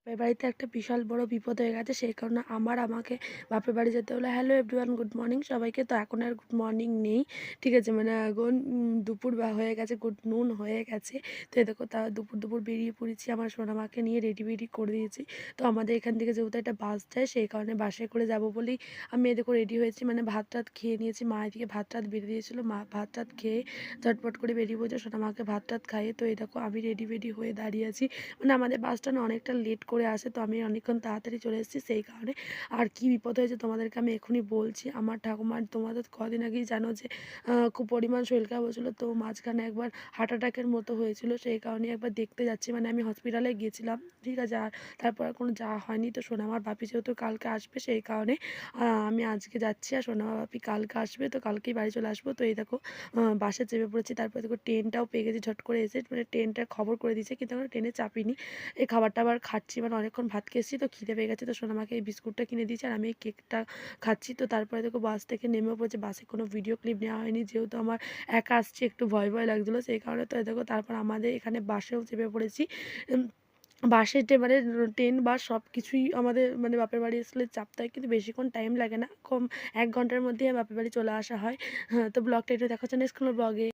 বাপের বাড়িতে একটা বিশাল বড় বিপদ হয়ে গেছে, সেই কারণে আমাকে বাপের বাড়ি যেতে হলো। হ্যালো এভরিওয়ান, গুড মর্নিং সবাইকে। তো এখন আর গুড মর্নিং নেই, ঠিক আছে, মানে এখন দুপুর বা হয়ে গেছে, গুড নুন হয়ে গেছে। তো এ দেখো তা দুপুর দুপুর বেরিয়ে পড়েছি, আমার সোনামাকে নিয়ে রেডি করে দিয়েছি। তো আমাদের এখান থেকে যেহেতু একটা বাস যায়, সেই কারণে বাসে করে যাব বলেই আমি এদিকে রেডি হয়েছি, মানে ভাত টাত খেয়ে নিয়েছি। মা এদিকে ভাত টাত বেরিয়ে দিয়েছিলো, মা ভাত টাত খেয়ে ঝটপট করে বেরিয়ে পড়েছে সোনামাকে ভাত টাত খাইয়ে। তো এই দেখো আমি রেডি হয়ে দাঁড়িয়ে আছি, মানে আমাদের বাসটা না অনেকটা লেট করে আসে, তো আমি অনেকক্ষণ তাড়াতাড়ি চলে এসেছি সেই কারণে। আর কি বিপদ হয়েছে তোমাদেরকে আমি এখনই বলছি। আমার ঠাকুমার, তোমাদের কদিন আগেই জানো যে খুব পরিমাণ শরীর খারাপ হয়েছিলো, তো মাঝখানে একবার হার্ট অ্যাটাকের মতো হয়েছিল, সেই কারণে একবার দেখতে যাচ্ছি, মানে আমি হসপিটালে গিয়েছিলাম, ঠিক আছে। আর তারপর আর কোনো যাওয়া হয়নি। তো সোনামার বাপি যেহেতু কালকে আসবে, সেই কারণে আমি আজকে যাচ্ছি, আর সোনামার বাপি কালকে আসবে, তো কালকেই বাড়ি চলে আসবো। তো এই দেখো বাসে চেপে পড়েছি, তারপরে দেখো ট্রেনটাও পেয়ে গেছি ঝট করে এসে, মানে ট্রেনটার খবর করে দিয়েছে, কিন্তু আমরা ট্রেনে চাপিনি। এই খাবারটা আবার খাচ্ছি, মানে অনেকক্ষণ ভাত খেয়েছি, তো খিদে পেয়ে গেছে। তো সোনামাকে এই বিস্কুটটা কিনে দিয়েছি, আর আমি এই কেকটা খাচ্ছি। তো তারপরে দেখো বাস থেকে নেমে পড়েছে, বাসে কোনো ভিডিও ক্লিপ নেওয়া হয়নি, যেহেতু আমার একা আসছি, একটু ভয় লাগছিলো, সেই কারণে। তো দেখো তারপর আমাদের এখানে বাসেও চেপে পড়েছি। বাসে মানে ট্রেন বাস সব কিছুই আমাদের মানে বাপের বাড়ি আসলে চাপতে হয়, কিন্তু বেশিক্ষণ টাইম লাগে না, কম 1 ঘন্টার মধ্যেই বাপের বাড়ি চলে আসা হয়। হ্যাঁ, তো ব্লগটা একটু দেখাচ্ছে নেক্সট কোনো ব্লগে।